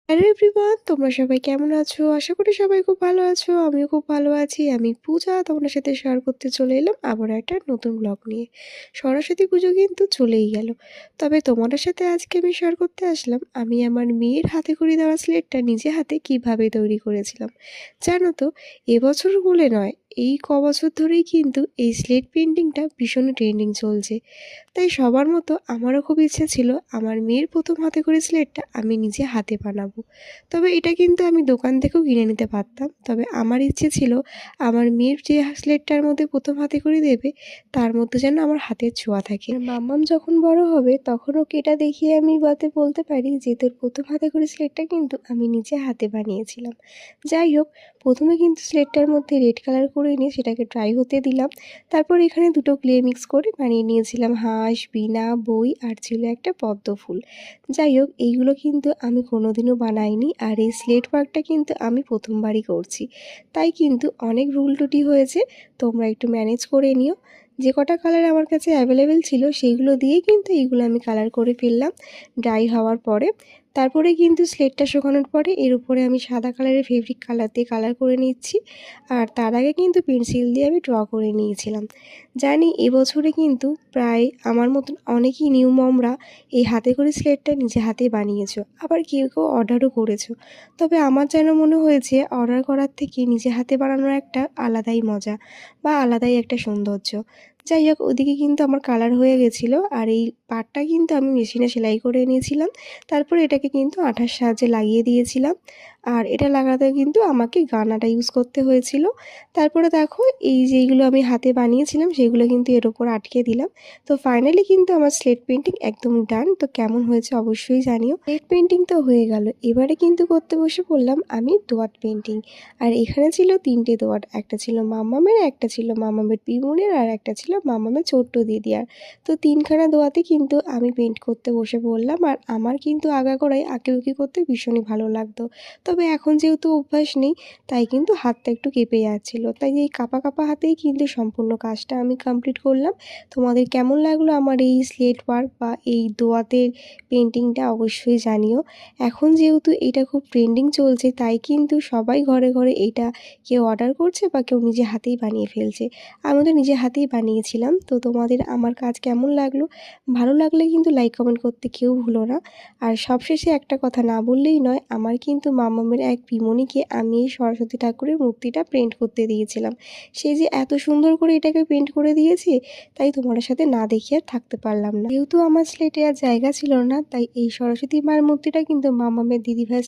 Hello everyone, তোমরা সবাই কেমন আছো? আশা করি সবাই খুব ভালো আছো। আমিও খুব ভালো আছি। আমি পূজা, তোমাদের সাথে শেয়ার করতে চলে এলাম আবার একটা নতুন ব্লগ নিয়ে। সরস্বতী পুজো কিন্তু চলেই গেল। তবে তোমাদের সাথে আজকে আমি শেয়ার করতে আসলাম আমি আমার মেয়ের হাতে খড়ি দেওয়া স্লেটটা নিজে হাতে কিভাবে তৈরি করেছিলাম। জানো তো, এবছর বলে নয়, এই কবছর ধরেই কিন্তু এই স্লেট পেন্টিংটা ভীষণ ট্রেন্ডিং চলছে। তাই সবার মতো আমারও খুব ইচ্ছে ছিল আমার মেয়ের প্রথম হাতে করে স্লেটটা আমি নিজে হাতে বানাবো। তবে এটা কিন্তু আমি দোকান থেকেও কিনে নিতে পারতাম, তবে আমার ইচ্ছে ছিল আমার মেয়ের যে স্লেটটার মধ্যে প্রথম হাতে করে দেবে তার মধ্যে যেন আমার হাতের ছোঁয়া থাকে। আর মাম্মাম যখন বড় হবে তখন ওকে এটা দেখিয়ে আমি বলতে পারি যে তোর প্রথম হাতে করে স্লেটটা কিন্তু আমি নিজে হাতে বানিয়েছিলাম। যাই হোক, প্রথমে কিন্তু স্লেটটার মধ্যে রেড কালার করে নিয়ে সেটাকে ড্রাই হতে দিলাম। তারপর এখানে দুটো ক্লে মিক্স করে বানিয়ে নিয়েছিলাম হাঁস, বীণা, বই আর ছিল একটা পদ্ম ফুল। যাই হোক, এইগুলো কিন্তু আমি কোনোদিনও বানাইনি, আর এই স্লেট ওয়ার্কটা কিন্তু আমি প্রথমবারই করছি। তাই কিন্তু অনেক ভুল ত্রুটি হয়েছে, তোমরা একটু ম্যানেজ করে নিও। যে কটা কালার আমার কাছে অ্যাভেলেবেল ছিল সেইগুলো দিয়েই কিন্তু এইগুলো আমি কালার করে ফেললাম ড্রাই হওয়ার পরে। তারপরে কিন্তু স্লেটটা শুকানোর পরে এর উপরে আমি সাদা কালারের ফেব্রিক কালার দিয়ে কালার করে নিচ্ছি। আর তার আগে কিন্তু পেন্সিল দিয়ে আমি ড্র করে নিয়েছিলাম। জানি এবছরে কিন্তু প্রায় আমার মতন অনেকই নিউ মমরা এই হাতে করে স্লেটটা নিজে হাতে বানিয়েছো, আবার কেউ কেউ অর্ডারও করেছো। তবে আমার যেন মনে হয়েছে অর্ডার করার থেকে নিজে হাতে বানানোর একটা আলাদাই মজা বা আলাদাই একটা সৌন্দর্য। যাই হোক, ওদিকে কিন্তু আমার কালার হয়ে গেছিলো, আর এই পাটটা কিন্তু আমি মেশিনে সেলাই করে নিয়েছিলাম। তারপর এটাকে কিন্তু আঠার সাহায্যে লাগিয়ে দিয়েছিলাম, আর এটা লাগাতে কিন্তু আমাকে গানাটা ইউজ করতে হয়েছিল। তারপরে দেখো, এই যেইগুলো আমি হাতে বানিয়েছিলাম সেগুলো কিন্তু এর ওপর আটকে দিলাম। তো ফাইনালি কিন্তু আমার স্লেট পেন্টিং একদম ডান। তো কেমন হয়েছে অবশ্যই জানিও। স্লেট পেন্টিং তো হয়ে গেল, এবারে কিন্তু করতে বসে পড়লাম আমি দোয়াত পেন্টিং। আর এখানে ছিল তিনটে দোয়াত, একটা ছিল মাম্মামের, একটা ছিল মাম্মামের পিমুনের, আর একটা ছিল মাম্মামের ছোট্ট দিদিয়ার। তো তিনখানা দোয়াতে কিন্তু আমি পেন্ট করতে বসে পড়লাম। আর আমার কিন্তু আগাগোড়াই আঁকিবুকি করতে ভীষণই ভালো লাগতো, তবে এখন যেহেতু অভ্যাস নেই তাই কিন্তু হাতটা একটু কেঁপে যাচ্ছিলো। তাই এই কাঁপা কাঁপা হাতেই কিন্তু সম্পূর্ণ কাজটা আমি কমপ্লিট করলাম। তোমাদের কেমন লাগলো আমার এই স্লেট ওয়ার্ক বা এই দোয়াতের পেন্টিংটা অবশ্যই জানিও। এখন যেহেতু এটা খুব ট্রেন্ডিং চলছে তাই কিন্তু সবাই ঘরে ঘরে এটা কেউ অর্ডার করছে বা কেউ নিজে হাতেই বানিয়ে ফেলছে। আমি তো নিজে হাতেই বানিয়েছিলাম। তো তোমাদের আমার কাজ কেমন লাগলো? ভালো লাগলে কিন্তু লাইক কমেন্ট করতে কেউ ভুলো না। আর সবশেষে একটা কথা না বললেই নয়, আমার কিন্তু মামামের এক পিমনিকে আমি এই সরস্বতী ঠাকুরের মূর্তিটা পেন্ট করতে দিয়েছিলাম। সে যে এত সুন্দর করে এটাকে পেন্ট করে দিয়েছে, তাই তোমাদের সাথে না দেখিয়ে আর থাকতে পারলাম না। যেহেতু আমার স্লেটে আর জায়গা ছিল না, তাই এই সরস্বতী মায়ের মূর্তিটা কিন্তু মামামের দিদিভাই